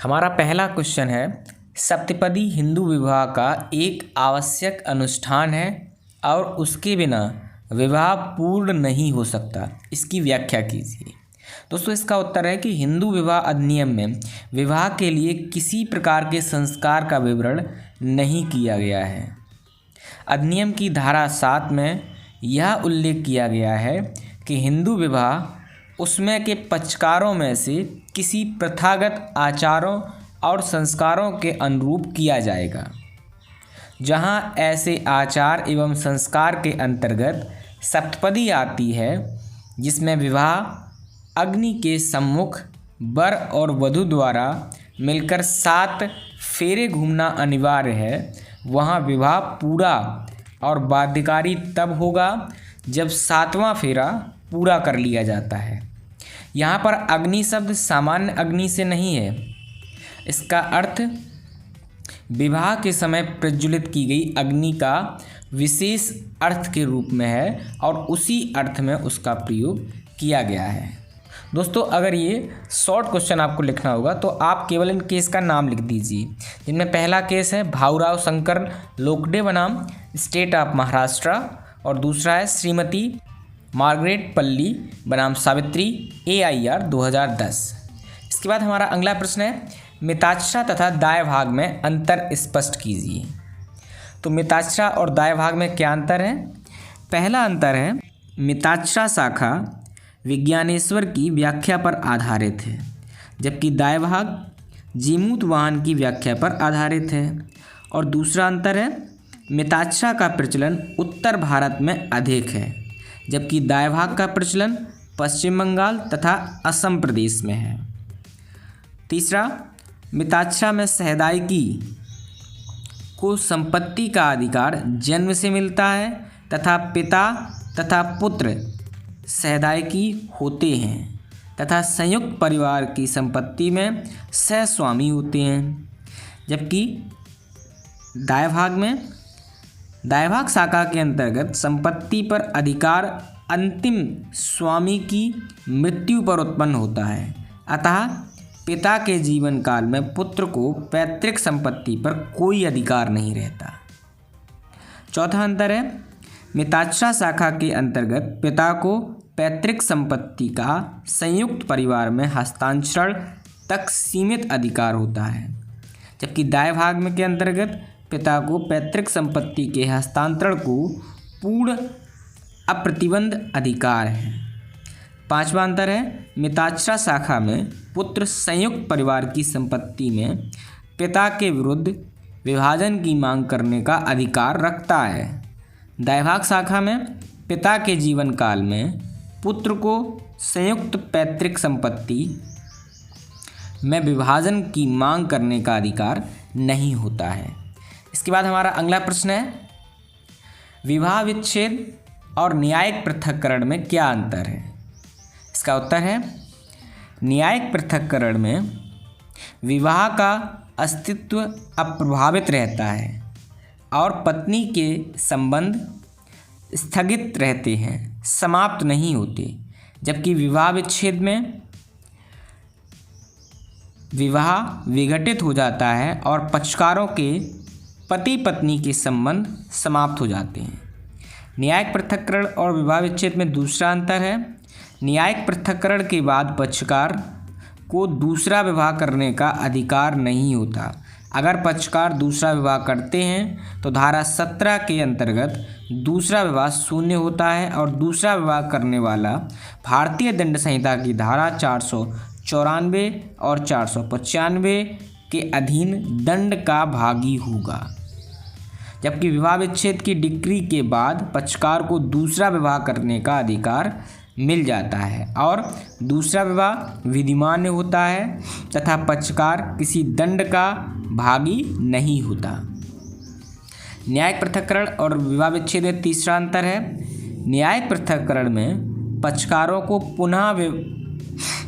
हमारा पहला क्वेश्चन है, सप्तपदी हिंदू विवाह का एक आवश्यक अनुष्ठान है और उसके बिना विवाह पूर्ण नहीं हो सकता। इसकी व्याख्या कीजिए। दोस्तों, इसका उत्तर है कि हिंदू विवाह अधिनियम में विवाह के लिए किसी प्रकार के संस्कार का विवरण नहीं किया गया है। अधिनियम की धारा 7 में यह उल्लेख किया गया है कि हिंदू विवाह उसमें के पक्षकारों में से किसी प्रथागत आचारों और संस्कारों के अनुरूप किया जाएगा। जहां ऐसे आचार एवं संस्कार के अंतर्गत सप्तपदी आती है, जिसमें विवाह अग्नि के सम्मुख वर और वधू द्वारा मिलकर 7 फेरे घूमना अनिवार्य है, वहां विवाह पूरा और बाध्यकारी तब होगा जब 7वां फेरा पूरा कर लिया जाता है। यहाँ पर अग्नि शब्द सामान्य अग्नि से नहीं है। इसका अर्थ विवाह के समय प्रज्वलित की गई अग्नि का विशेष अर्थ के रूप में है और उसी अर्थ में उसका प्रयोग किया गया है। दोस्तों, अगर ये शॉर्ट क्वेश्चन आपको लिखना होगा तो आप केवल इन केस का नाम लिख दीजिए, जिनमें पहला केस है भाऊराव शंकर लोखंडे बनाम स्टेट ऑफ महाराष्ट्र और दूसरा है श्रीमती मार्गरेट पल्ली बनाम सावित्री AIR 2010। इसके बाद हमारा अगला प्रश्न है, मिताक्षरा तथा दाय भाग में अंतर स्पष्ट कीजिए। तो मिताक्षरा और दाय भाग में क्या अंतर है? पहला अंतर है, मिताक्षरा शाखा विज्ञानेश्वर की व्याख्या पर आधारित है, जबकि दाय भाग जीमूत वाहन की व्याख्या पर आधारित है। और दूसरा अंतर है, मिताक्षरा का प्रचलन उत्तर भारत में अधिक है, जबकि दाय भाग का प्रचलन पश्चिम बंगाल तथा असम प्रदेश में है। तीसरा, मिताक्षरा में सहदायकी को संपत्ति का अधिकार जन्म से मिलता है तथा पिता तथा पुत्र सहदायकी होते हैं तथा संयुक्त परिवार की संपत्ति में सहस्वामी होते हैं। जबकि दाय भाग शाखा के अंतर्गत संपत्ति पर अधिकार अंतिम स्वामी की मृत्यु पर उत्पन्न होता है, अतः पिता के जीवन काल में पुत्र को पैतृक संपत्ति पर कोई अधिकार नहीं रहता। चौथा अंतर है, मिताक्षरा शाखा के अंतर्गत पिता को पैतृक संपत्ति का संयुक्त परिवार में हस्तांतरण तक सीमित अधिकार होता है, जबकि दाय भाग में के अंतर्गत पिता को पैतृक संपत्ति के हस्तांतरण को पूर्ण अप्रतिबंध अधिकार है। पांचवा अंतर है, मिताक्षरा शाखा में पुत्र संयुक्त परिवार की संपत्ति में पिता के विरुद्ध विभाजन की मांग करने का अधिकार रखता है। दाय भाग शाखा में पिता के जीवन काल में पुत्र को संयुक्त पैतृक संपत्ति में विभाजन की मांग करने का अधिकार नहीं होता है। इसके बाद हमारा अगला प्रश्न है, विवाह विच्छेद और न्यायिक पृथक्करण में क्या अंतर है? इसका उत्तर है, न्यायिक पृथक्करण में विवाह का अस्तित्व अप्रभावित रहता है और पत्नी के संबंध स्थगित रहते हैं, समाप्त नहीं होते। जबकि विवाह विच्छेद में विवाह विघटित हो जाता है और पक्षकारों के पति पत्नी के संबंध समाप्त हो जाते हैं। न्यायिक पृथक्करण और विवाह विच्छेद में दूसरा अंतर है, न्यायिक पृथक्करण के बाद पक्षकार को दूसरा विवाह करने का अधिकार नहीं होता। अगर पक्षकार दूसरा विवाह करते हैं तो धारा 17 के अंतर्गत दूसरा विवाह शून्य होता है और दूसरा विवाह करने वाला भारतीय दंड संहिता की धारा 494 और 495 के अधीन दंड का भागी होगा। जबकि विवाह विच्छेद की डिक्री के बाद पक्षकार को दूसरा विवाह करने का अधिकार मिल जाता है और दूसरा विवाह विधिमान्य होता है तथा पक्षकार किसी दंड का भागी नहीं होता। न्यायिक पृथक्करण और विवाह विच्छेद में तीसरा अंतर है, न्यायिक पृथक्करण में पक्षकारों को पुनः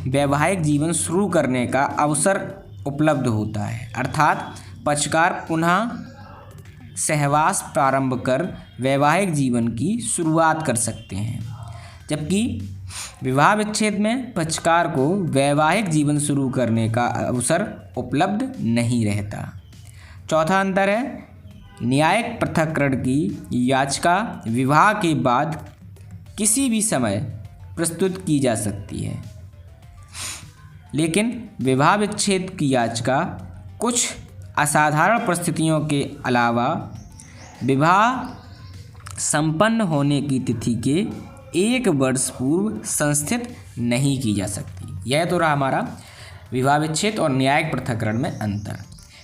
वैवाहिक जीवन शुरू करने का अवसर उपलब्ध होता है, अर्थात पक्षकार पुनः सहवास प्रारंभ कर वैवाहिक जीवन की शुरुआत कर सकते हैं। जबकि विवाह विच्छेद में पक्षकार को वैवाहिक जीवन शुरू करने का अवसर उपलब्ध नहीं रहता। चौथा अंतर है, न्यायिक पृथक्करण की याचिका विवाह के बाद किसी भी समय प्रस्तुत की जा सकती है, लेकिन विवाह विच्छेद की याचिका कुछ असाधारण परिस्थितियों के अलावा विवाह संपन्न होने की तिथि के 1 वर्ष पूर्व संस्थित नहीं की जा सकती। यह तो रहा हमारा विवाह विच्छेद और न्यायिक पृथक्करण में अंतर।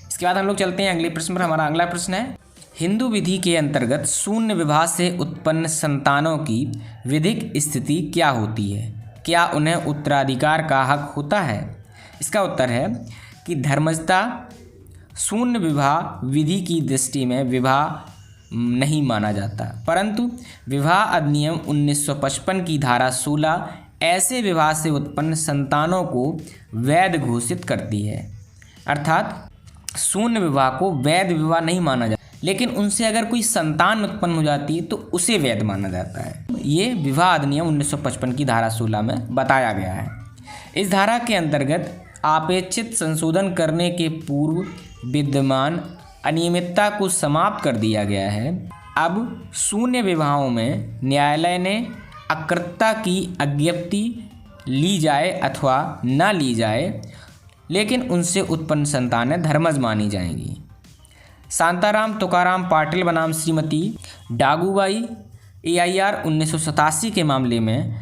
इसके बाद हम लोग चलते हैं अगले प्रश्न पर। हमारा अगला प्रश्न है, हिंदू विधि के अंतर्गत शून्य विवाह से उत्पन्न संतानों की विधिक स्थिति क्या होती है? क्या उन्हें उत्तराधिकार का हक होता है? इसका उत्तर है कि धर्मजता शून्य विवाह विधि की दृष्टि में विवाह नहीं माना जाता, परंतु विवाह अधिनियम 1955 की धारा 16 ऐसे विवाह से उत्पन्न संतानों को वैध घोषित करती है। अर्थात शून्य विवाह को वैध विवाह नहीं माना जाता, लेकिन उनसे अगर कोई संतान उत्पन्न हो जाती है तो उसे वैध माना जाता है। ये विवाह अधिनियम 1955 की धारा 16 में बताया गया है। इस धारा के अंतर्गत अपेक्षित संशोधन करने के पूर्व विद्यमान अनियमितता को समाप्त कर दिया गया है। अब शून्य विवाहों में न्यायालय ने अकृतता की अज्ञप्ति ली जाए अथवा न ली जाए, लेकिन उनसे उत्पन्न संतानें धर्मज मानी जाएंगी। शांताराम तुकाराम पाटिल बनाम श्रीमती डागूबाई AIR 1987 के मामले में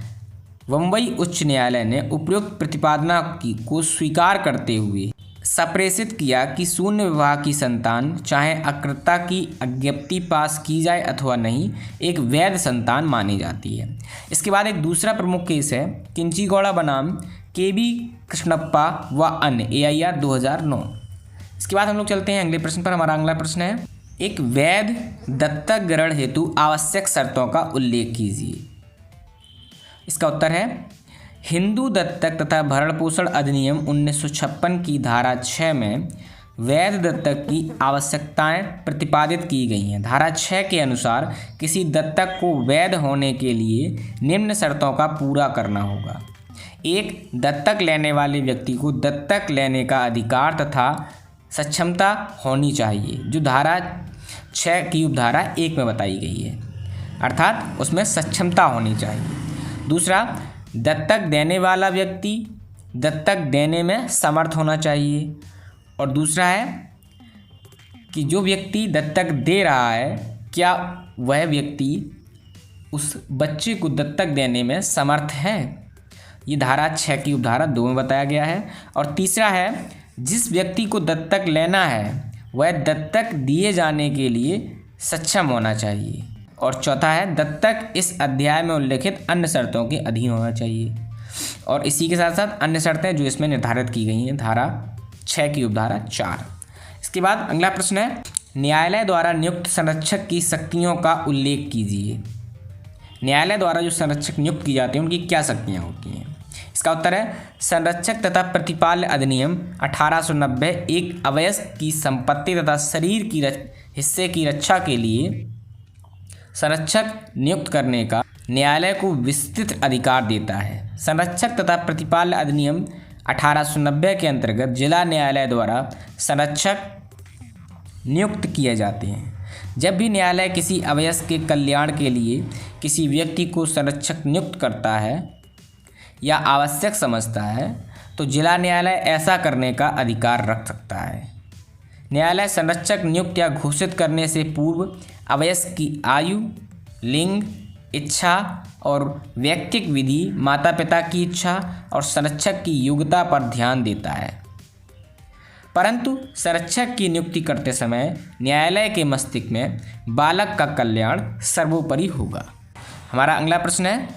बम्बई उच्च न्यायालय ने उपयुक्त प्रतिपादना को स्वीकार करते हुए सप्रेषित किया कि शून्य विवाह की संतान चाहे अकृतता की अज्ञप्ति पास की जाए अथवा नहीं, एक वैध संतान मानी जाती है। इसके बाद एक दूसरा प्रमुख केस है किंचीगौड़ा बनाम KB कृष्णप्पा व अन्य AIR 2009। इसके बाद हम लोग चलते हैं अगले प्रश्न पर। हमारा अगला प्रश्न है, एक वैध दत्तक ग्रहण हेतु आवश्यक शर्तों का उल्लेख कीजिए। इसका उत्तर है, हिंदू दत्तक तथा भरण पोषण अधिनियम 1956 की धारा 6 में वैध दत्तक की आवश्यकताएं प्रतिपादित की गई हैं। धारा 6 के अनुसार किसी दत्तक को वैध होने के लिए निम्न शर्तों का पूरा करना होगा। 1. दत्तक लेने वाले व्यक्ति को दत्तक लेने का अधिकार तथा सक्षमता होनी चाहिए, जो धारा 6 की उपधारा 1 में बताई गई है, अर्थात उसमें सक्षमता होनी चाहिए। दूसरा, दत्तक देने वाला व्यक्ति दत्तक देने में समर्थ होना चाहिए। और दूसरा है कि जो व्यक्ति दत्तक दे रहा है, क्या वह व्यक्ति उस बच्चे को दत्तक देने में समर्थ है, ये धारा 6 की उपधारा 2 में बताया गया है। और तीसरा है, जिस व्यक्ति को दत्तक लेना है वह दत्तक दिए जाने के लिए सक्षम होना चाहिए। और चौथा है, दत्तक इस अध्याय में उल्लिखित अन्य शर्तों के अधीन होना चाहिए। और इसी के साथ साथ अन्य शर्तें जो इसमें निर्धारित की गई हैं धारा 6 की उपधारा 4। इसके बाद अगला प्रश्न है, न्यायालय द्वारा नियुक्त संरक्षक की शक्तियों का उल्लेख कीजिए। न्यायालय द्वारा जो संरक्षक नियुक्त की जाते हैं उनकी क्या शक्तियाँ होती हैं? इसका उत्तर है, संरक्षक तथा प्रतिपाल्य अधिनियम 1890 एक अवयस्क की संपत्ति तथा शरीर की हिस्से की रक्षा के लिए संरक्षक नियुक्त करने का न्यायालय को विस्तृत अधिकार देता है। संरक्षक तथा प्रतिपाल्य अधिनियम 1890 के अंतर्गत जिला न्यायालय द्वारा संरक्षक नियुक्त किए जाते हैं। जब भी न्यायालय किसी अवयस्क के कल्याण के लिए किसी व्यक्ति को संरक्षक नियुक्त करता है या आवश्यक समझता है, तो जिला न्यायालय ऐसा करने का अधिकार रख सकता है। न्यायालय संरक्षक नियुक्त या घोषित करने से पूर्व अवयस्क की आयु, लिंग, इच्छा और व्यक्तिक विधि, माता पिता की इच्छा और संरक्षक की योग्यता पर ध्यान देता है। परंतु संरक्षक की नियुक्ति करते समय न्यायालय के मस्तिष्क में बालक का कल्याण सर्वोपरि होगा। हमारा अगला प्रश्न है,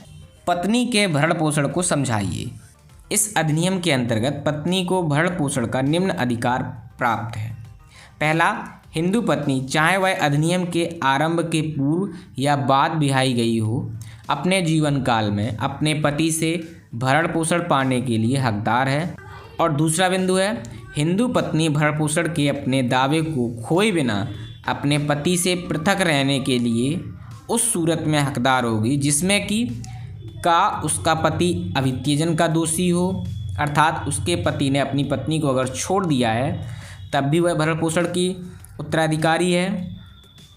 पत्नी के भरण पोषण को समझाइए। इस अधिनियम के अंतर्गत पत्नी को भरण पोषण का निम्न अधिकार प्राप्त है। पहला, हिंदू पत्नी चाहे वह अधिनियम के आरंभ के पूर्व या बाद ब्याही गई हो, अपने जीवन काल में अपने पति से भरण पोषण पाने के लिए हकदार है। और दूसरा बिंदु है, हिंदू पत्नी भरण पोषण के अपने दावे को खोए बिना अपने पति से पृथक रहने के लिए उस सूरत में हकदार होगी जिसमें कि का उसका पति अभित्यजन का दोषी हो, अर्थात उसके पति ने अपनी पत्नी को अगर छोड़ दिया है तब भी वह भरण पोषण की उत्तराधिकारी है।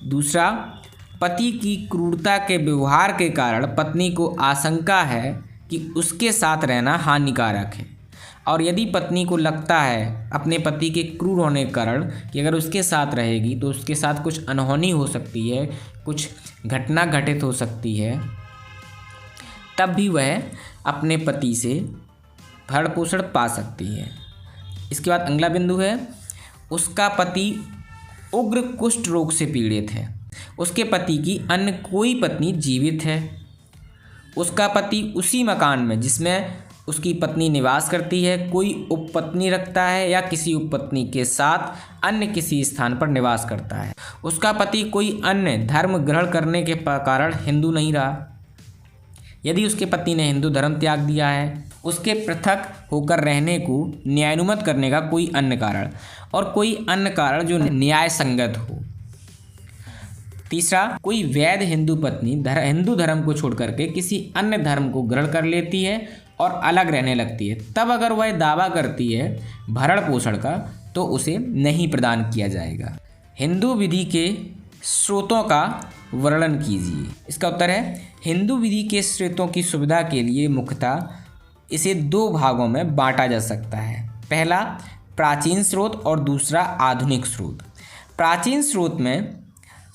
दूसरा, पति की क्रूरता के व्यवहार के कारण पत्नी को आशंका है कि उसके साथ रहना हानिकारक है, और यदि पत्नी को लगता है अपने पति के क्रूर होने के कारण कि अगर उसके साथ रहेगी तो उसके साथ कुछ अनहोनी हो सकती है, कुछ घटना घटित हो सकती है, तब भी वह अपने पति से भरण पोषण पा सकती है। इसके बाद अगला बिंदु है, उसका पति उग्र कुष्ठ रोग से पीड़ित है, उसके पति की अन्य कोई पत्नी जीवित है, उसका पति उसी मकान में जिसमें उसकी पत्नी निवास करती है कोई उपपत्नी रखता है या किसी उपपत्नी के साथ अन्य किसी स्थान पर निवास करता है, उसका पति कोई अन्य धर्म ग्रहण करने के कारण हिंदू नहीं रहा। यदि उसके पति ने हिंदू धर्म त्याग दिया है, उसके पृथक होकर रहने को न्यायानुमत करने का कोई अन्य कारण, और कोई अन्य कारण जो न्याय संगत हो। तीसरा, कोई वैध हिंदू पत्नी हिंदू धर्म को छोड़ करके किसी अन्य धर्म को ग्रहण कर लेती है और अलग रहने लगती है, तब अगर वह दावा करती है भरण पोषण का तो उसे नहीं प्रदान किया जाएगा। हिंदू विधि के स्रोतों का वर्णन कीजिए। इसका उत्तर है, हिंदू विधि के स्रोतों की सुविधा के लिए मुख्यतः इसे दो भागों में बांटा जा सकता है। पहला प्राचीन स्रोत और दूसरा आधुनिक स्रोत। प्राचीन स्रोत में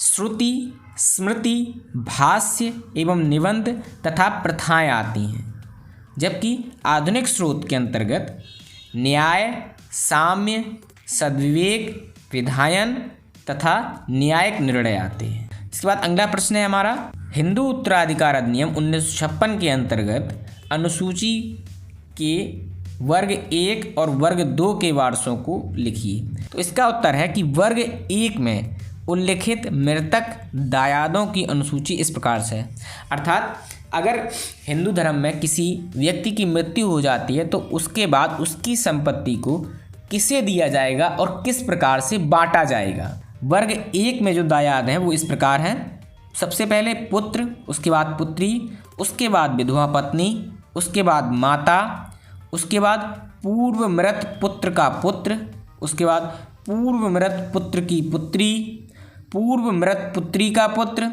श्रुति, स्मृति, भाष्य एवं निबंध तथा प्रथाएं आती हैं, जबकि आधुनिक स्रोत के अंतर्गत न्याय, साम्य, सद्विवेक, विधायन तथा न्यायिक निर्णय आते हैं। इसके बाद अगला प्रश्न है हमारा, हिंदू उत्तराधिकार अधिनियम 1956 के अंतर्गत अनुसूची के वर्ग 1 और वर्ग 2 के वारसों को लिखिए। तो इसका उत्तर है कि वर्ग 1 में उल्लिखित मृतक दायादों की अनुसूची इस प्रकार से है, अर्थात अगर हिंदू धर्म में किसी व्यक्ति की मृत्यु हो जाती है तो उसके बाद उसकी संपत्ति को किसे दिया जाएगा और किस प्रकार से बांटा जाएगा। वर्ग 1 में जो दायाद हैं वो इस प्रकार हैं, सबसे पहले पुत्र, उसके बाद पुत्री, उसके बाद विधवा पत्नी, उसके बाद माता, उसके बाद पूर्व मृत पुत्र का पुत्र, उसके बाद पूर्व मृत पुत्र की पुत्री, पूर्व मृत पुत्री का पुत्र,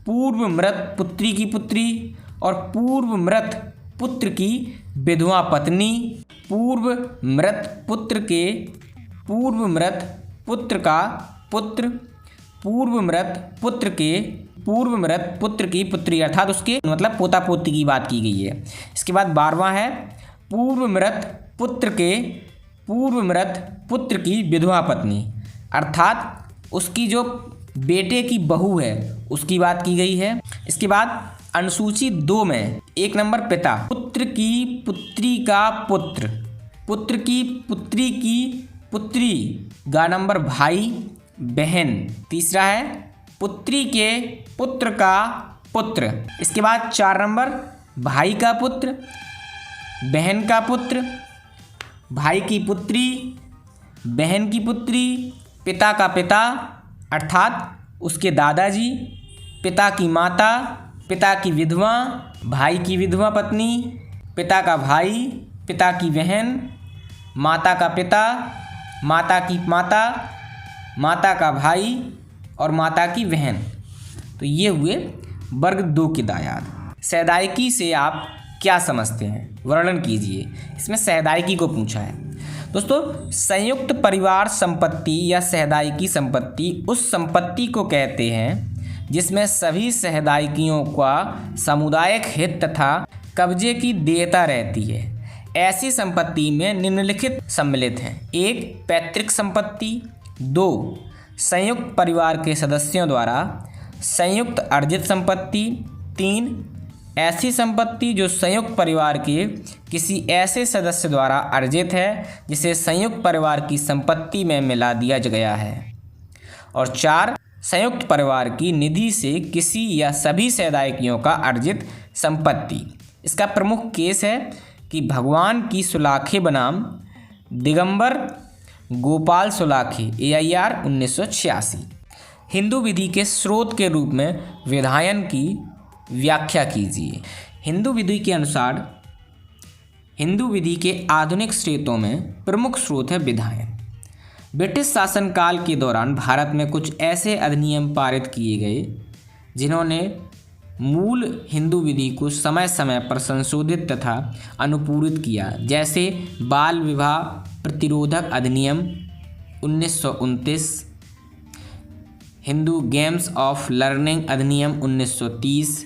पूर्व मृत पुत्री की पुत्री और पूर्व मृत पुत्र की विधवा पत्नी, पूर्व मृत पुत्र के पूर्व मृत पुत्र का पुत्र, पूर्व मृत पुत्र के पूर्व मृत पुत्र की पुत्री, अर्थात उसके मतलब पोता पोती की बात की गई है। इसके बाद 12वां है, पूर्व मृत पुत्र के पूर्व मृत पुत्र की विधवा पत्नी, अर्थात उसकी जो बेटे की बहू है उसकी बात की गई है। इसके बाद अनुसूची 2 में 1 नंबर पिता, पुत्र की पुत्री का पुत्र, पुत्र की पुत्री की पुत्री, गा नंबर भाई बहन। तीसरा है पुत्री के पुत्र का पुत्र। इसके बाद 4 नंबर भाई का पुत्र, बहन का पुत्र, भाई की पुत्री, बहन की पुत्री, पिता का पिता अर्थात उसके दादाजी, पिता की माता, पिता की विधवा, भाई की विधवा पत्नी, पिता का भाई, पिता की बहन, माता का पिता, माता की माता, माता का भाई और माता की बहन। तो ये हुए वर्ग 2 के दायाद। सहदायकी से आप क्या समझते हैं, वर्णन कीजिए। इसमें सहदायकी को पूछा है। दोस्तों, संयुक्त परिवार संपत्ति या सहदायकी संपत्ति उस संपत्ति को कहते हैं जिसमें सभी सहदायकियों का सामुदायिक हित तथा कब्जे की देयता रहती है। ऐसी संपत्ति में निम्नलिखित सम्मिलित हैं: 1 पैतृक संपत्ति, 2 संयुक्त परिवार के सदस्यों द्वारा संयुक्त अर्जित संपत्ति, 3 ऐसी संपत्ति जो संयुक्त परिवार के किसी ऐसे सदस्य द्वारा अर्जित है जिसे संयुक्त परिवार की संपत्ति में मिला दिया गया है, और 4 संयुक्त परिवार की निधि से किसी या सभी सहदायकियों का अर्जित संपत्ति। इसका प्रमुख केस है कि भगवान की सुलाखे बनाम दिगंबर गोपाल सुलाखे AIR 1986। हिंदू विधि के स्रोत के रूप में विधायन की व्याख्या कीजिए। हिंदू विधि के अनुसार हिंदू विधि के आधुनिक स्रोतों में प्रमुख स्रोत है विधायन। ब्रिटिश शासनकाल के दौरान भारत में कुछ ऐसे अधिनियम पारित किए गए जिन्होंने मूल हिंदू विधि को समय समय पर संशोधित तथा अनुपूरित किया, जैसे बाल विवाह प्रतिरोधक अधिनियम 1929, हिंदू गेम्स ऑफ लर्निंग अधिनियम 1930,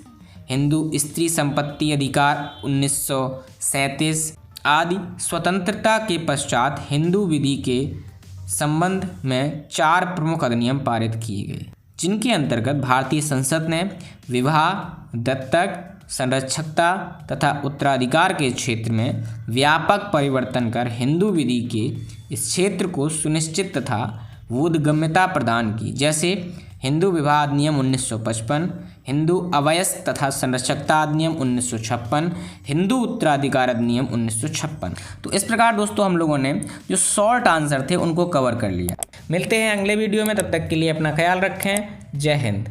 हिंदू स्त्री संपत्ति अधिकार 1937 आदि। स्वतंत्रता के पश्चात हिंदू विधि के संबंध में 4 प्रमुख अधिनियम पारित किए गए, जिनके अंतर्गत भारतीय संसद ने विवाह, दत्तक, संरक्षकता तथा उत्तराधिकार के क्षेत्र में व्यापक परिवर्तन कर हिंदू विधि के इस क्षेत्र को सुनिश्चित तथा बोधगम्यता प्रदान की, जैसे हिंदू विवाह अधिनियम 1955, हिंदू अवयस तथा संरक्षकता अधिनियम 1956, हिंदू उत्तराधिकार अधिनियम 1956। तो इस प्रकार दोस्तों हम लोगों ने जो शॉर्ट आंसर थे उनको कवर कर लिया। मिलते हैं अगले वीडियो में, तब तक के लिए अपना ख्याल रखें। जय हिंद।